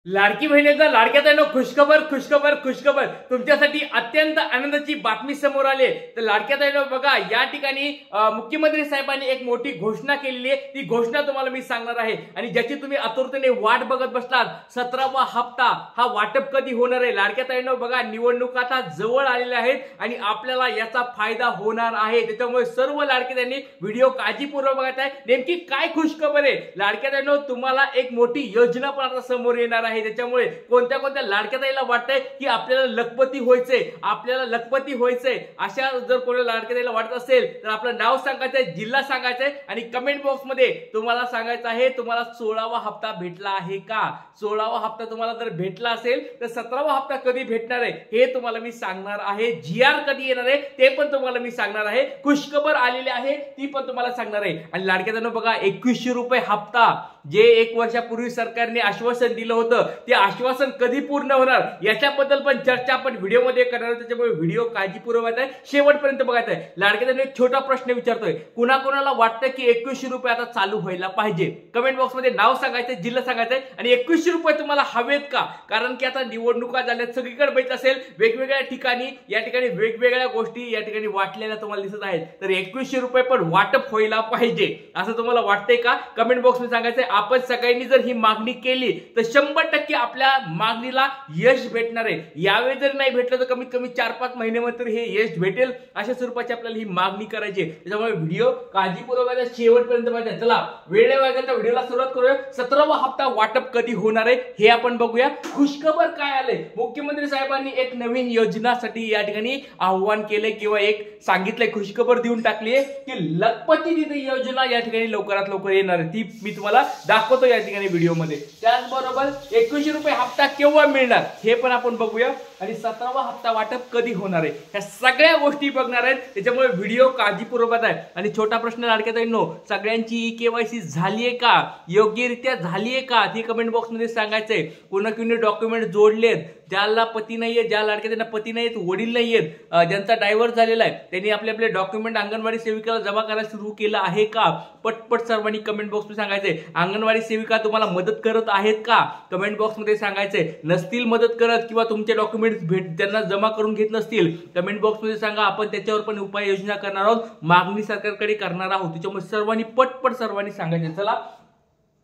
लाडकी बहिणींचा लाडक्या ताईंनो खुशखबर खुशखबर खुशखबर तुमच्यासाठी अत्यंत आनंदाची बातमी समोर आली। तर लाडक्या ताईंनो बघा, या ठिकाणी मुख्यमंत्री साहेबांनी एक मोठी घोषणा केलेली आहे। ती घोषणा तुम्हाला मी सांगणार आहे आणि ज्याची तुम्ही आतुरतेने वाट बघत बसलात। 17वा हप्ता हा वाटप कधी होणार आहे? लाडक्या ताईंनो बघा, निवडणुका आता जवळ आलेल्या आहेत आणि आपल्याला याचा फायदा होणार आहे। त्याच्यामुळे सर्व लाडक्या ताईंनी व्हिडिओ काळजीपूर्वक बघायचा आहे। नेमकी काय खुशखबर आहे? लाडक्या ताईंनो तुम्हाला एक मोठी योजना पण आता समोर येणार आहे। त्याच्यामुळे कोणत्या कोणत्या लाडक्या ताईला वाटतंय की आपल्याला लखपती व्हायचंय, आपल्याला लखपती व्हायचंय, अशा जर कोणी लाडक्या ताईला वाटत असेल तर आपलं नाव सांगायचंय, जिल्हा सांगायचंय आणि कमेंट बॉक्स मध्ये तुम्हाला सांगायचं आहे तुम्हाला 16वा हप्ता भेटला आहे का। 16वा हप्ता तुम्हाला जर भेटला असेल तर 17वा हप्ता कधी भेटणार आहे हे तुम्हाला मी सांगणार आहे। जीआर कधी येणार आहे ते पण तुम्हाला मी सांगणार आहे। खुशखबर आलेली आहे ती पण तुम्हाला सांगणार आहे। आणि लाडक्या ताईंनो बघा, 2100 रुपये हप्ता जे 1 वर्षापूर्वी सरकारने आश्वासन दिलं होतं ते आश्वासन कधी पूर्ण होणार याच्याबद्दल पण चर्चा आपण व्हिडिओ मध्ये करणार। त्याच्यामुळे व्हिडिओ काळजीपूर्वक बघायचा आहे, शेवटपर्यंत बघायचा आहे। लाडक्या ताईंनो एक छोटा प्रश्न विचारतोय, कुणाला वाटतं की 2100 रुपये आता चालू व्हायला पाहिजे? कमेंट बॉक्स मध्ये नाव सांगायचं, जिल्हा सांगायचं आणि 2100 रुपये तुम्हाला हवेत का? कारण की आता निवडणुका झाल्यात, सगळीकडे बघितलं असेल वेगवेगळ्या ठिकाणी या ठिकाणी वेगवेगळ्या गोष्टी या ठिकाणी वाटलेल्या तुम्हाला दिसत आहेत। तर 2100 रुपये पण वाटप व्हायला पाहिजे असं तुम्हाला वाटतंय का? कमेंट बॉक्स मध्ये सांगायचं। आपण सगळ्यांनी जर ही मागणी केली तर 100% आपल्या मागणीला यश भेटणार आहे। यावेळी जर नाही भेटलं तर कमीत कमी 4-5 महिन्यानंतर हे यश भेटेल अशा स्वरूपाची आपल्याला ही मागणी करायची। त्याच्यामुळे व्हिडिओ काळजीपूर्वक शेवटपर्यंत बघा। चला वेळ वागायच्या व्हिडिओला सुरुवात करूया। 17वा हप्ता वाटप कधी होणार आहे हे आपण बघूया। खुशखबर काय आले? मुख्यमंत्री साहेबांनी एक नवीन योजनासाठी या ठिकाणी आव्हान केले किंवा एक सांगितलंय, खुशखबर देऊन टाकली आहे की लखपती निधी योजना या ठिकाणी लवकरात लवकर येणार आहे। ती मी तुम्हाला दाखवतो या ठिकाणी व्हिडिओ मध्ये। त्याचबरोबर 2100 रुपये हप्ता केव्हा मिळणार हे पण आपण बघूया आणि 17वा हप्ता वाटप कधी होणार आहे ह्या सगळ्या गोष्टी बघणार आहेत। त्याच्यामुळे व्हिडिओ काळजीपूर्वक आहे। आणि छोटा प्रश्न लाडक्या ताईंनो, सगळ्यांची केवायसी झालीये का, योग्यरित्या झालीये का ती कमेंट बॉक्स मध्ये सांगायचंय। कोणी डॉक्युमेंट जोडलेत, ज्याला पती नाहीये, ज्या लाडक्या ताईंना पती नाहीयेत, वडील नाहीयेत, ज्यांचा डायव्हर्स झालेला आहे त्यांनी आपले डॉक्युमेंट अंगणवाडी सेविकाला जमा करायला सुरू केलं आहे का? पटपट सर्वांनी कमेंट बॉक्स मध्ये सांगायचंय। अंगणवाडी सेविका तुम्हाला मदत करत आहेत का? कमेंट बॉक्स मध्ये सांगायचंय। नसतील मदत करत किंवा तुमचे डॉक्युमेंट्स त्यांना जमा करून घेत नसतील, कमेंट बॉक्स मध्ये सांगा, आपण त्याच्यावर पण उपाययोजना करणार आहोत, मागणी सरकारकडे करणार आहोत। त्याच्यामुळे सर्वांनी पटपट सर्वांनी सांगायचे। चला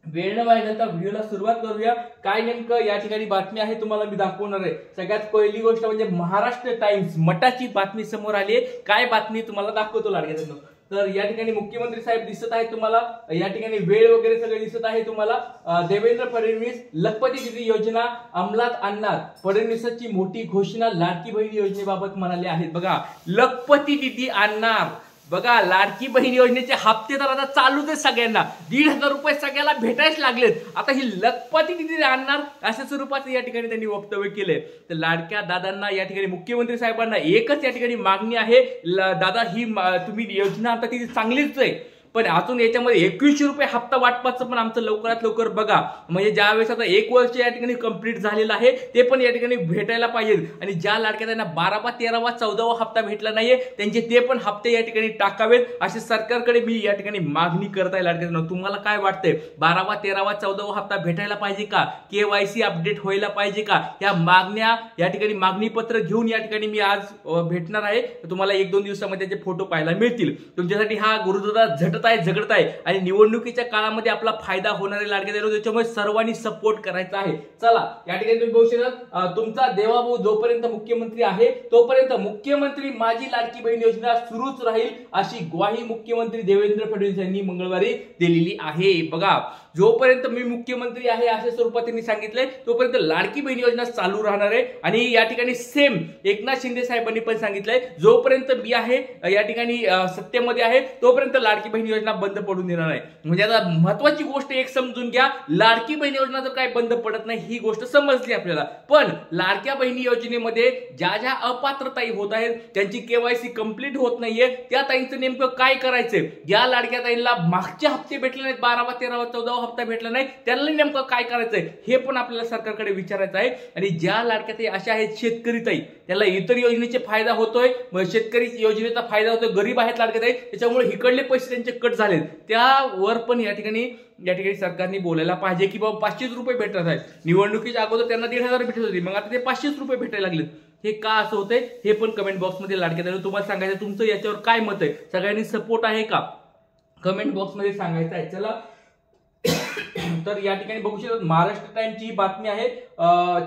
वेळ न वाया घालता व्हिडिओला सुरुवात करूया। काय नेमकं या ठिकाणी बातमी आहे तुम्हाला मी दाखवणार आहे। सगळ्यात पहिली गोष्ट म्हणजे महाराष्ट्र टाइम्स मटाची बातमी समोर आली आहे। काय बातमी तुम्हाला दाखवतो लाडक्या ताईंनो। तर या ठिकाणी मुख्यमंत्री साहेब दिसत आहे तुम्हाला, या ठिकाणी वेळ वगैरे सगळे दिसत आहे तुम्हाला। देवेंद्र फडणवीस लखपती निधी योजना अंमलात आणणार, फडणवीसांची मोठी घोषणा लाडकी बहीण योजनेबाबत म्हणाले आहेत। बघा, लखपती निधी आणणार, बघा लाडकी बहीण योजनेचे हप्ते तर आता चालूच आहे सगळ्यांना, 1500 रुपये सगळ्याला भेटायच लागलेत। आता ही लखपती निधी आणणार अशा स्वरूपात या ठिकाणी त्यांनी वक्तव्य केले। तर लाडक्या दादांना या ठिकाणी मुख्यमंत्री साहेबांना एकच या ठिकाणी मागणी आहे, दादा ही तुम्ही योजना आता ती चांगलीच आहे, पण अजून याच्यामध्ये 2100 रुपये हप्ता वाटपाचं पण आमचं लवकरात लवकर बघा। म्हणजे ज्या वेळेस आता 1 वर्ष या ठिकाणी कंप्लीट झालेलं आहे ते पण या ठिकाणी भेटायला पाहिजे। आणि ज्या लाडक्या त्यांना 12वा 13वा 14वा हप्ता भेटला नाहीये त्यांचे ते पण हप्ते या ठिकाणी टाकावेत असे सरकारकडे मी या ठिकाणी मागणी करत आहे। लाडक्या तुम्हाला काय वाटतंय? 12वा 13वा 14वा हप्ता भेटायला पाहिजे का? केवायसी अपडेट व्हायला पाहिजे का? या मागण्या या ठिकाणी मागणी पत्र घेऊन या ठिकाणी मी आज भेटणार आहे। तुम्हाला 1-2 दिवसामध्ये त्याचे फोटो पाहायला मिळतील। तुमच्यासाठी हा गुरुदादा झगडत आहे आणि निवडणुकीच्या काळामध्ये आपला फायदा होणार आहे लाडक्या ताईंनो। त्याच्यामुळे सर्वांनी सपोर्ट करायचा आहे। चला या ठिकाणी तुम्ही बघू शकता, तुमचा देवाभाऊ जोपर्यंत मुख्यमंत्री आहे तोपर्यंत मुख्यमंत्री माझी लाडकी बहीण योजना सुरूच राहील अशी ग्वाही मुख्यमंत्री देवेंद्र फडणवीस यांनी मंगळवारी दिलेली आहे। बघा, जोपर्यंत मी मुख्यमंत्री आहे अशा स्वरूपात त्यांनी सांगितलंय तोपर्यंत लाडकी बहीण योजना चालू राहणार आहे। आणि या ठिकाणी सेम एकनाथ शिंदे साहेबांनी पण सांगितलंय, जोपर्यंत मी आहे या ठिकाणी सत्तेमध्ये आहे तोपर्यंत लाडकी बहीण योजना बंद पडून देणार आहे। म्हणजे आता महत्वाची गोष्ट एक समजून घ्या, लाडकी बहीण योजना जर काय बंद पडत नाही ही गोष्ट समजली आपल्याला, पण लाडक्या बहिणी योजनेमध्ये ज्या ज्या अपात्र ताई होत आहेत, त्यांची केवायसी कंप्लीट होत नाहीये, त्या ताईंचं नेमकं काय करायचंय? ज्या लाडक्या ताईंना मागचे हप्ते भेटले नाहीत, 12वा 13वा 14वा हप्ता भेटला नाही त्याला नेमकं काय करायचंय हे पण आपल्याला सरकारकडे विचारायचं आहे। आणि ज्या लाडक्या ताई अशा आहेत शेतकरी ताई, त्याला इतर योजनेचे फायदा होतोय, शेतकरी योजनेचा फायदा होतोय, गरीब आहेत लाडक्या ताई, त्याच्यामुळे इकडले पैसे त्यांचे कट झालेत, त्यावर पण या ठिकाणी सरकारने बोलायला पाहिजे की बाबा 500 रुपये भेटत आहेत। निवडणुकीच्या अगोदर त्यांना 1500 भेटत होती, मग आता ते 500 रुपये भेटायला लागलेत। हे का असं होतंय हे पण कमेंट बॉक्समध्ये लाडक्या ताईंनो तुम्हाला सांगायचं, तुमचं याच्यावर काय मत आहे, सगळ्यांनी सपोर्ट आहे का कमेंट बॉक्समध्ये सांगायचं आहे। चला तर या ठिकाणी बघू शकता महाराष्ट्र टाइम्सची बातमी आहे,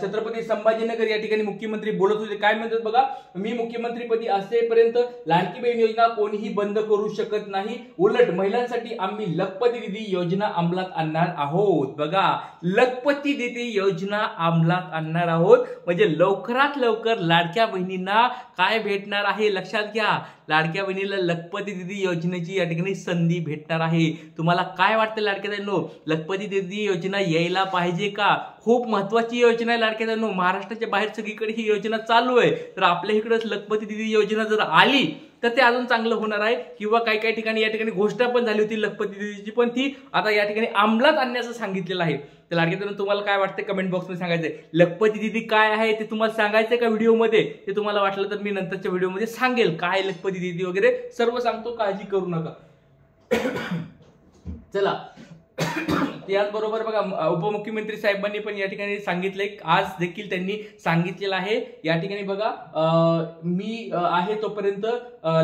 छत्रपती संभाजीनगर या ठिकाणी मुख्यमंत्री बोलत होते, काय म्हणतात बघा, मी मुख्यमंत्रीपदी असेपर्यंत लाडकी बहीण योजना कोणीही बंद करू शकत नाही, उलट महिलांसाठी आम्ही लखपती दीदी योजना अंमलात आणणार आहोत। बघा, लखपती दीदी योजना अंमलात आणणार आहोत म्हणजे लवकरात लवकर लाडक्या बहिणींना काय भेटणार आहे लक्षात घ्या, लाडक्या बहिणीला लखपती दीदी योजनेची या ठिकाणी संधी भेटणार आहे। तुम्हाला काय वाटतं लाडक्या ताईंनो, लखपती दीदी योजना यायला पाहिजे का? खूप महत्वाची योजना आहे लाडक्या ताईंनो, महाराष्ट्राच्या बाहेर सगळीकडे ही योजना चालू आहे, तर आपल्या इकडेच लखपती दीदी योजना जर आली तर ते अजून चांगलं होणार आहे। किंवा काही काही ठिकाणी या ठिकाणी घोषणा पण झाली होती लखपती दीदीची, पण ती आता या ठिकाणी अंमलात आणण्याचं सांगितलेलं आहे। तर लाडक्या ताईंनो तुम्हाला काय वाटतं कमेंट बॉक्समध्ये सांगायचंय, लखपती दीदी काय आहे ते तुम्हाला सांगायचंय का व्हिडिओमध्ये, ते तुम्हाला वाटलं तर मी नंतरच्या व्हिडिओमध्ये सांगेल काय लखपती दीदी वगैरे सर्व सांगतो, काळजी करू नका। चला त्याचबरोबर बघा उपमुख्यमंत्री साहेबांनी पण या ठिकाणी सांगितलंय, आज देखील त्यांनी सांगितलेलं आहे या ठिकाणी बघा, मी आहे तोपर्यंत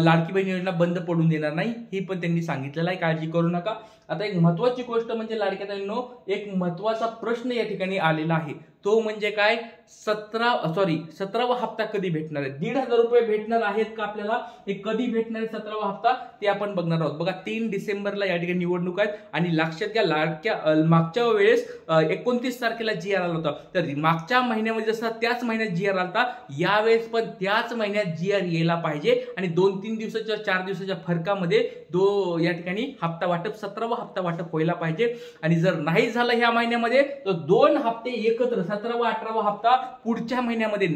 लाडकी बहीण योजना बंद पडून देणार नाही, ही पण त्यांनी सांगितलेलं आहे, काळजी करू नका। आता एक महत्वाची गोष्ट म्हणजे लाडक्या ताईंनो एक महत्वाचा प्रश्न या ठिकाणी आलेला आहे, तो म्हणजे काय, 17वा हप्ता कधी भेटणार आहे, 1,500 रुपये भेटणार आहेत का आपल्याला, हे कधी भेटणार आहे 17वा हप्ता ते आपण बघणार आहोत। बघा 3 डिसेंबरला या ठिकाणी निवडणूक आहेत आणि लक्षात घ्या मागच्या वेळेस 29 तारखेला जी आर आला होता, तर मागच्या महिन्यामध्ये जसा त्याच महिन्यात जी आर आला, यावेळेस पण त्याच महिन्यात जी आर यायला पाहिजे आणि 2-3 दिवसाच्या 4 दिवसाच्या फरकामध्ये या ठिकाणी हप्ता वाटप 17वा हप्ता वाटप व्हायला पाहिजे। आणि जर नाही झालं ह्या महिन्यामध्ये तर 2 हप्ते एकत्र 17वा 18वा हप्ता पुढच्या महिन्यामध्ये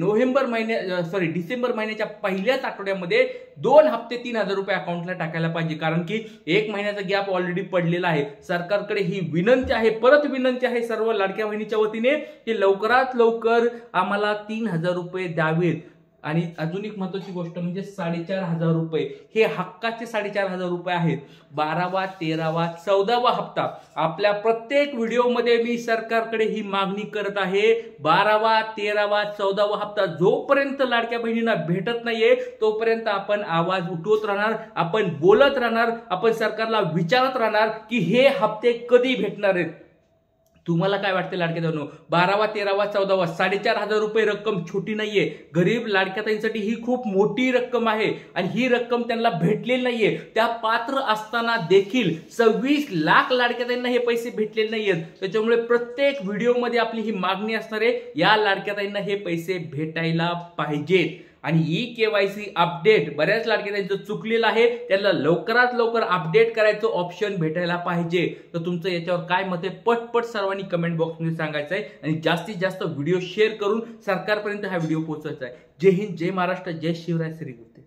डिसेंबर महिन्याच्या पहिल्याच आठवड्यामध्ये 2 हप्ते 3,000 रुपये अकाउंटला टाकायला पाहिजे, कारण की 1 महिन्याचा गॅप ऑलरेडी पडलेला आहे। सरकारकडे ही विनंती आहे, परत विनंती आहे सर्व लाडक्या बहिणीच्या वतीने की लवकरात लवकर आम्हाला 3,000 रुपये द्यावेत। आणि अजून एक महत्वाची गोष्ट म्हणजे 4,500 रुपये हे हक्काचे 4,500 रुपये आहेत। 12वा 13वा 14वा हप्ता आपल्या प्रत्येक व्हिडिओमध्ये मी सरकारकडे ही मागणी करत आहे, 12वा 13वा 14वा हप्ता जोपर्यंत लाडक्या बहिणींना भेटत नाहीये तोपर्यंत आपण आवाज उठवत राहणार, आपण बोलत राहणार, आपण सरकारला विचारत राहणार की हे हप्ते कधी भेटणार आहेत। तुम्हाला काय वाटते लाडक्या ताईंनो, 12वा 13वा 14वा 4,500 रुपये रक्कम छोटी नाहीये, गरीब लाडक्या ताईंसाठी ही खूप मोठी रक्कम आहे आणि ही रक्कम त्यांना भेटलेली नाहीये, त्या पात्र असताना देखील 26 लाख लाडक्या ताईंना हे पैसे भेटलेले नाहीयेत। त्याच्यामुळे प्रत्येक व्हिडिओमध्ये आपली ही मागणी असणार आहे, या लाडक्या ताईंना हे पैसे भेटायला पाहिजेत। आणि ई-केवायसी अपडेट बऱ्याच लाडक्या ताईंचं चुकलेलं आहे, त्याला लवकरात लवकर अपडेट करायचं ऑप्शन भेटायला पाहिजे। तर तुमचं याच्यावर काय मत आहे पटपट सर्वांनी कमेंट बॉक्समध्ये सांगायचं आहे आणि जास्तीत जास्त व्हिडिओ शेअर करून सरकारपर्यंत हा व्हिडिओ पोहोचवायचा आहे। जय हिंद, जय महाराष्ट्र, जय शिवराय, श्री गुरुदेव।